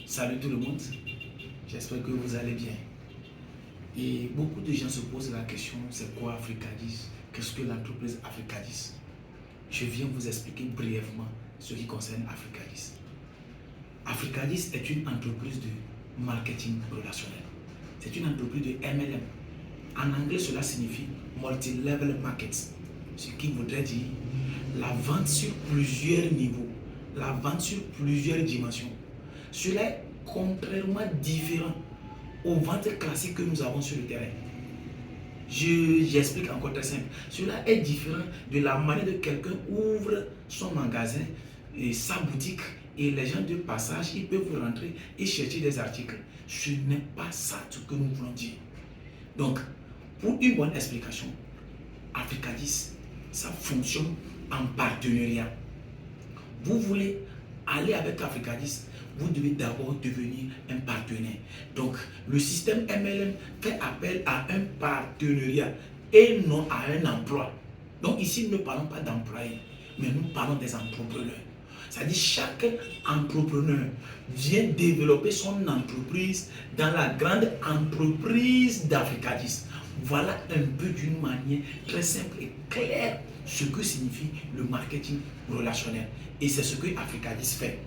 Salut tout le monde, j'espère que vous allez bien. Et beaucoup de gens se posent la question, c'est quoi Africadis? Qu'est-ce que l'entreprise Africadis? Je viens vous expliquer brièvement ce qui concerne Africadis. Africadis est une entreprise de marketing relationnel. C'est une entreprise de MLM. En anglais, cela signifie Multi-Level Markets, ce qui voudrait dire la vente sur plusieurs niveaux, la vente sur plusieurs dimensions. Cela est contrairement différent aux ventes classiques que nous avons sur le terrain. J'explique encore très simple. Cela est différent de la manière dont quelqu'un ouvre son magasin et sa boutique et les gens de passage, ils peuvent rentrer et chercher des articles. Ce n'est pas ça ce que nous voulons dire. Donc, pour une bonne explication, Africadis, ça fonctionne en partenariat. Vous voulez aller avec Africadis, vous devez d'abord devenir un partenaire. Donc, le système MLM fait appel à un partenariat et non à un emploi. Donc, ici, nous ne parlons pas d'employés, mais nous parlons des entrepreneurs. C'est-à-dire chaque entrepreneur vient développer son entreprise dans la grande entreprise d'Africadis. Voilà un peu d'une manière très simple et claire ce que signifie le marketing relationnel. Et c'est ce que Africadis fait.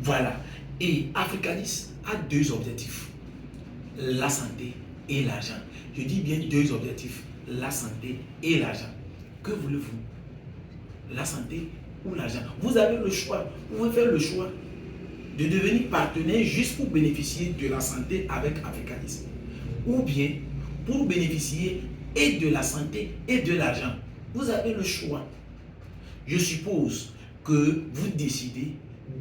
Voilà. Et Africadis a deux objectifs, la santé et l'argent. Je dis bien deux objectifs, la santé et l'argent. Que voulez-vous? La santé ou l'argent? Vous avez le choix. Vous pouvez faire le choix de devenir partenaire juste pour bénéficier de la santé avec Africadis. Ou bien pour bénéficier et de la santé et de l'argent. Vous avez le choix. Je suppose que vous décidez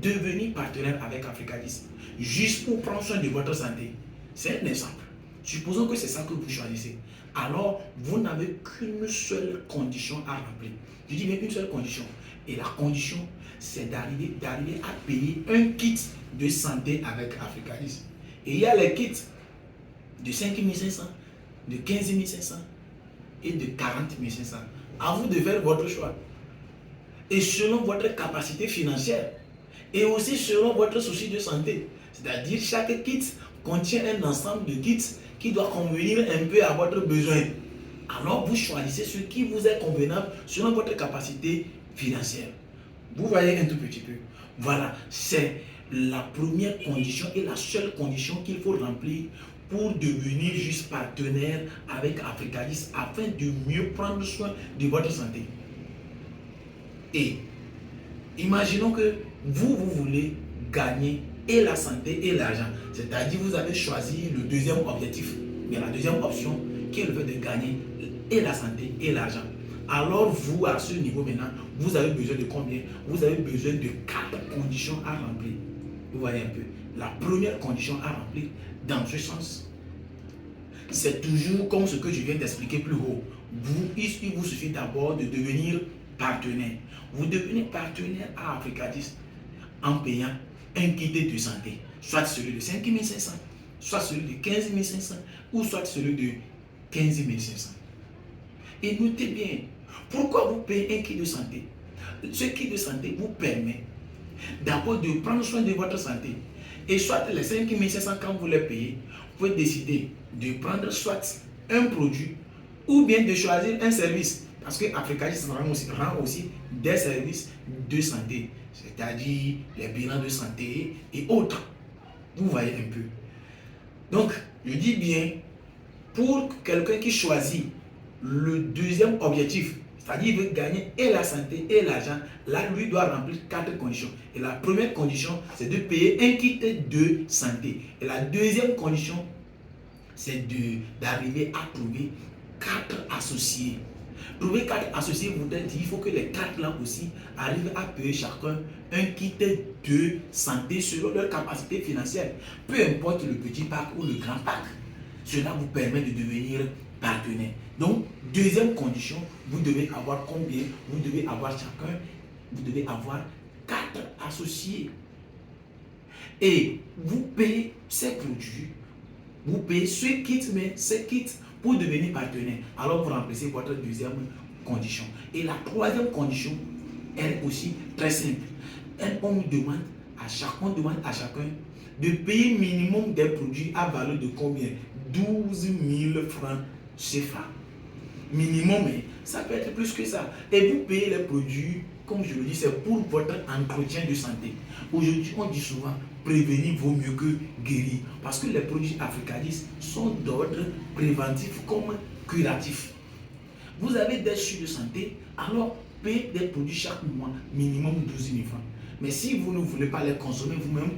de devenir partenaire avec Africadis juste pour prendre soin de votre santé. C'est un exemple. Supposons que c'est ça que vous choisissez. Alors, vous n'avez qu'une seule condition à remplir. Je dis bien une seule condition. Et la condition, c'est d'arriver à payer un kit de santé avec Africadis. Et il y a les kits de 5 500, de 15 500 et de 40 500. À vous de faire votre choix. Et selon votre capacité financière. Et aussi selon votre souci de santé. C'est-à-dire chaque kit contient un ensemble de kits qui doit convenir un peu à votre besoin. Alors vous choisissez ce qui vous est convenable selon votre capacité financière. Vous voyez un tout petit peu. Voilà, c'est la première condition et la seule condition qu'il faut remplir pour devenir juste partenaire avec Africadis afin de mieux prendre soin de votre santé. Et imaginons que vous voulez gagner et la santé et l'argent. C'est-à-dire vous avez choisi le deuxième objectif, mais la deuxième option qui est le fait de gagner et la santé et l'argent. Alors vous, à ce niveau maintenant, vous avez besoin de combien? Vous avez besoin de 4 conditions à remplir. Vous voyez un peu. La première condition à remplir dans ce sens, c'est toujours comme ce que je viens d'expliquer plus haut. Il vous suffit d'abord de devenir partenaire. Vous devenez partenaire à Africadis en payant un kit de santé, soit celui de 5 500, soit celui de 15 500 ou soit celui de 15 500. Et notez bien, pourquoi vous payez un kit de santé? Ce kit de santé vous permet d'abord de prendre soin de votre santé. Et soit les 5 500 quand vous les payez, vous pouvez décider de prendre soit un produit ou bien de choisir un service. Parce que Africadis rend aussi des services de santé, c'est-à-dire les bilans de santé et autres. Vous voyez un peu. Donc, je dis bien, pour quelqu'un qui choisit le deuxième objectif, c'est-à-dire il veut gagner et la santé et l'argent, là, lui doit remplir 4 conditions. Et la première condition, c'est de payer un kit de santé. Et la deuxième condition, c'est d'arriver à trouver 4 associés. Trouver 4 associés voudrait dire qu'il faut que les 4 là aussi arrivent à payer chacun un kit de santé selon leur capacité financière. Peu importe le petit pack ou le grand pack. Cela vous permet de devenir partenaire. Donc, deuxième condition, vous devez avoir combien? Vous devez avoir chacun, vous devez avoir 4 associés. Et vous payez ces produits, vous payez ce kit, mais ces kits pour devenir partenaire. Alors vous remplissez votre deuxième condition. Et la troisième condition, elle est aussi très simple. On nous demande on demande à chacun de payer minimum des produits à valeur de combien? 12 000 francs CFA. Minimum, mais ça peut être plus que ça. Et vous payez les produits, comme je le dis, c'est pour votre entretien de santé. Aujourd'hui, on dit souvent, prévenir vaut mieux que guérir. Parce que les produits Africadis sont d'ordre préventif comme curatif. Vous avez des chutes de santé, alors payez des produits chaque mois, minimum 12 000 francs. Mais si vous ne voulez pas les consommer vous-même,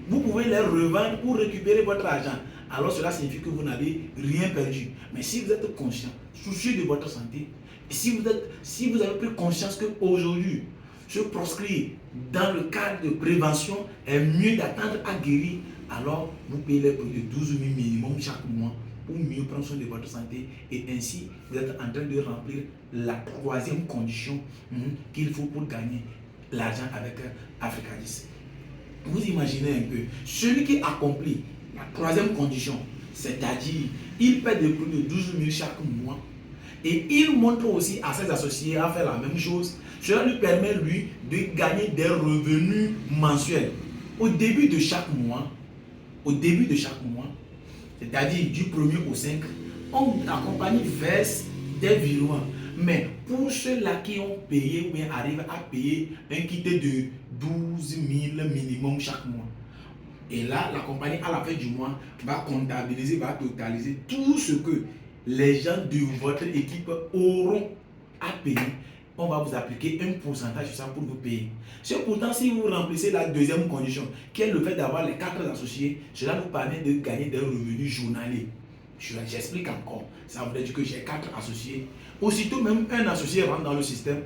vous pouvez les revendre pour récupérer votre argent. Alors cela signifie que vous n'avez rien perdu. Mais si vous êtes conscient, soucieux de votre santé, et si vous avez pris conscience qu'aujourd'hui, se proscrire dans le cadre de prévention est mieux d'attendre à guérir, alors vous payez les produits de 12 000 minimum chaque mois pour mieux prendre soin de votre santé. Et ainsi, vous êtes en train de remplir la troisième condition qu'il faut pour gagner l'argent avec Africadis. Vous imaginez un peu, celui qui accomplit la troisième condition, c'est-à-dire il paie des prix de 12 000 chaque mois et il montre aussi à ses associés à faire la même chose. Cela lui permet, lui, de gagner des revenus mensuels. Au début de chaque mois, c'est-à-dire du 1er au 5, la compagnie verse des virements. Mais pour ceux-là qui ont payé ou bien arrivent à payer un kit de 12 000 minimum chaque mois, et là, la compagnie, à la fin du mois, va comptabiliser, va totaliser tout ce que les gens de votre équipe auront à payer. On va vous appliquer un pourcentage sur ça pour vous payer. C'est pourtant, si vous remplissez la deuxième condition, qui est le fait d'avoir les 4 associés, cela vous permet de gagner des revenus journaliers. J'explique encore. Ça veut dire que j'ai 4 associés. Aussitôt même un associé rentre dans le système,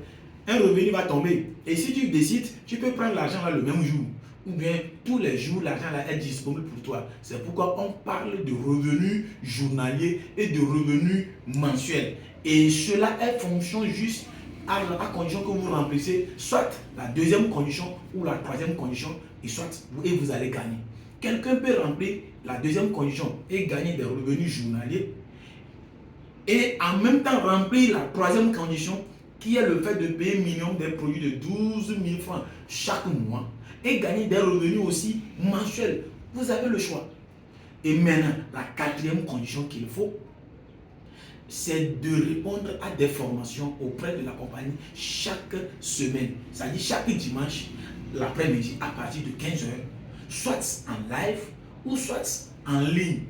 un revenu va tomber. Et si tu décides, tu peux prendre l'argent là le même jour. Ou bien tous les jours, l'argent là est disponible pour toi. C'est pourquoi on parle de revenus journaliers et de revenus mensuels. Et cela est fonction juste à condition que vous remplissez soit la deuxième condition ou la troisième condition et vous allez gagner. Quelqu'un peut remplir la deuxième condition et gagner des revenus journaliers et en même temps remplir la troisième condition qui est le fait de payer minimum des produits de 12 000 francs chaque mois et gagner des revenus aussi mensuels. Vous avez le choix. Et maintenant, la quatrième condition qu'il faut, c'est de répondre à des formations auprès de la compagnie chaque semaine. C'est-à-dire chaque dimanche, l'après-midi, à partir de 15 h, soit en live ou soit en ligne.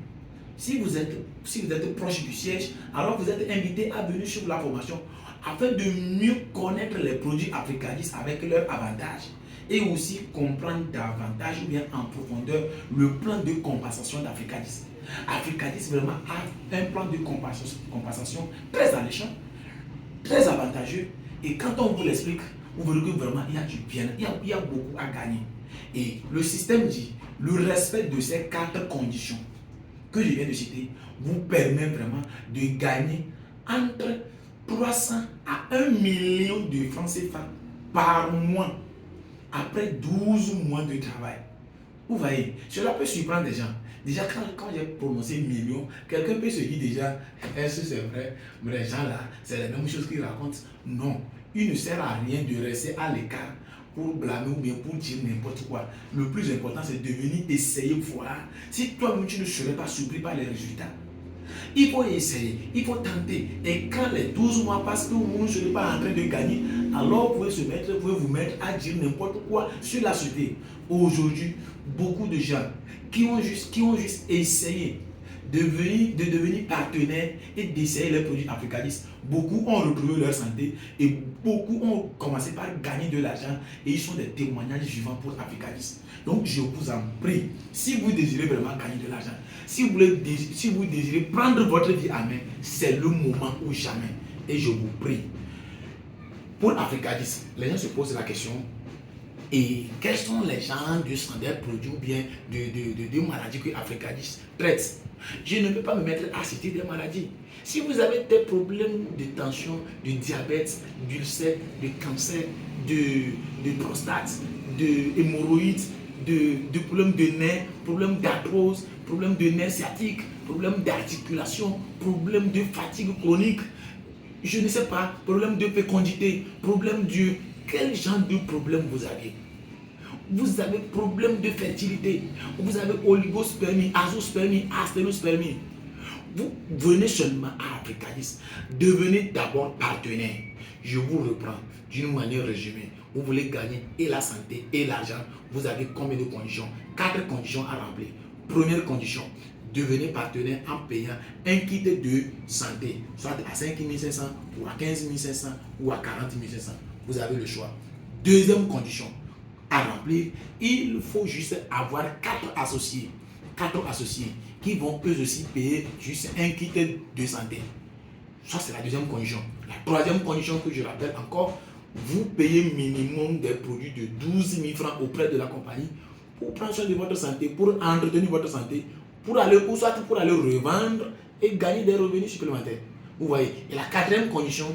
Si vous êtes proche du siège, alors vous êtes invité à venir sur la formation afin de mieux connaître les produits Africadis avec leurs avantages et aussi comprendre davantage ou bien en profondeur le plan de compensation d'Africadis. Africadis vraiment a un plan de compensation très alléchant, très avantageux, et quand on vous l'explique, vous verrez que vraiment il y a du bien, il y a beaucoup à gagner. Et le système dit, le respect de ces 4 conditions que je viens de citer vous permet vraiment de gagner entre 300 à 1 million de francs CFA par mois après 12 mois de travail. Vous voyez, cela peut surprendre des gens. Déjà, quand j'ai prononcé million, quelqu'un peut se dire déjà, est-ce que c'est vrai? Mais les gens là, c'est la même chose qu'ils racontent. Non, il ne sert à rien de rester à l'écart pour blâmer ou bien pour dire n'importe quoi. Le plus important, c'est de venir essayer, voir. Si toi-même tu ne serais pas surpris par les résultats, il faut essayer, il faut tenter. Et quand les 12 mois passent que vous ne serez pas en train de gagner, alors vous pouvez vous mettre à dire n'importe quoi sur la société. Aujourd'hui, beaucoup de gens qui ont juste essayé de devenir partenaires et d'essayer les produits Africadis, beaucoup ont retrouvé leur santé et beaucoup ont commencé par gagner de l'argent et ils sont des témoignages vivants pour Africadis. Donc je vous en prie, si vous désirez vraiment gagner de l'argent, si vous désirez prendre votre vie à main, c'est le moment ou jamais. Et je vous prie. Pour Africadis, les gens se posent la question, et quels sont les genres de standards produits ou bien de maladies que Africadis traite? Je ne peux pas me mettre à citer des maladies. Si vous avez des problèmes de tension, de diabète, d'ulcère, de cancer, de prostate, de hémorroïdes, de problèmes de nerfs, problèmes d'arthrose, problèmes de nerfs sciatiques, problèmes d'articulation, problèmes de fatigue chronique, je ne sais pas, problème de fécondité, problème de... Quel genre de problème vous avez? vous avez problème de fertilité, vous avez oligospermie, azospermie, asténospermie, vous venez seulement à Africalis. Devenez d'abord partenaire. Je vous reprends d'une manière résumée. Vous voulez gagner et la santé et l'argent. Vous avez combien de conditions? 4 conditions à remplir. Première condition, devenez partenaire en payant un kit de santé, soit à 5 500 ou à 15 500 ou à 40 500. Vous avez le choix. Deuxième condition à remplir, il faut juste avoir 4 associés. 4 associés qui vont eux aussi payer juste un kit de santé. Ça, c'est la deuxième condition. La troisième condition que je rappelle encore, vous payez minimum des produits de 12 000 francs auprès de la compagnie pour prendre soin de votre santé, pour entretenir votre santé, pour aller, ou soit pour aller revendre et gagner des revenus supplémentaires. Vous voyez. Et la quatrième condition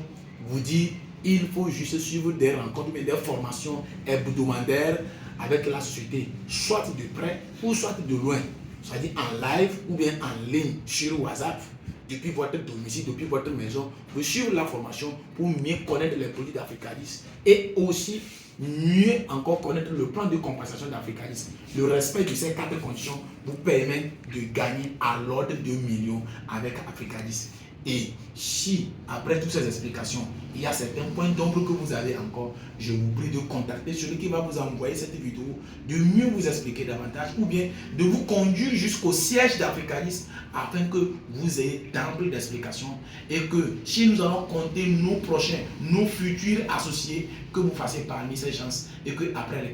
vous dit, il faut juste suivre des rencontres, mais des formations hebdomadaires avec la société, soit de près ou soit de loin. C'est-à-dire en live ou bien en ligne sur WhatsApp, depuis votre domicile, depuis votre maison, vous suivez la formation pour mieux connaître les produits d'Africalis et aussi mieux encore connaître le plan de compensation d'Africalis. Le respect de ces 4 conditions vous permet de gagner à l'ordre de millions avec Africalis. Et si, après toutes ces explications, il y a certains points d'ombre que vous avez encore, je vous prie de contacter celui qui va vous envoyer cette vidéo, de mieux vous expliquer davantage ou bien de vous conduire jusqu'au siège d'Africalis afin que vous ayez d'ample d'explications et que si nous allons compter nos prochains, nos futurs associés, que vous fassiez parmi ces chances et que après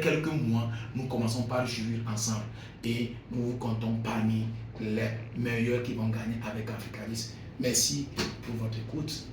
quelques mois, nous commençons par jouir ensemble et nous vous comptons parmi les meilleurs qui vont gagner avec Africalis. Merci pour votre écoute.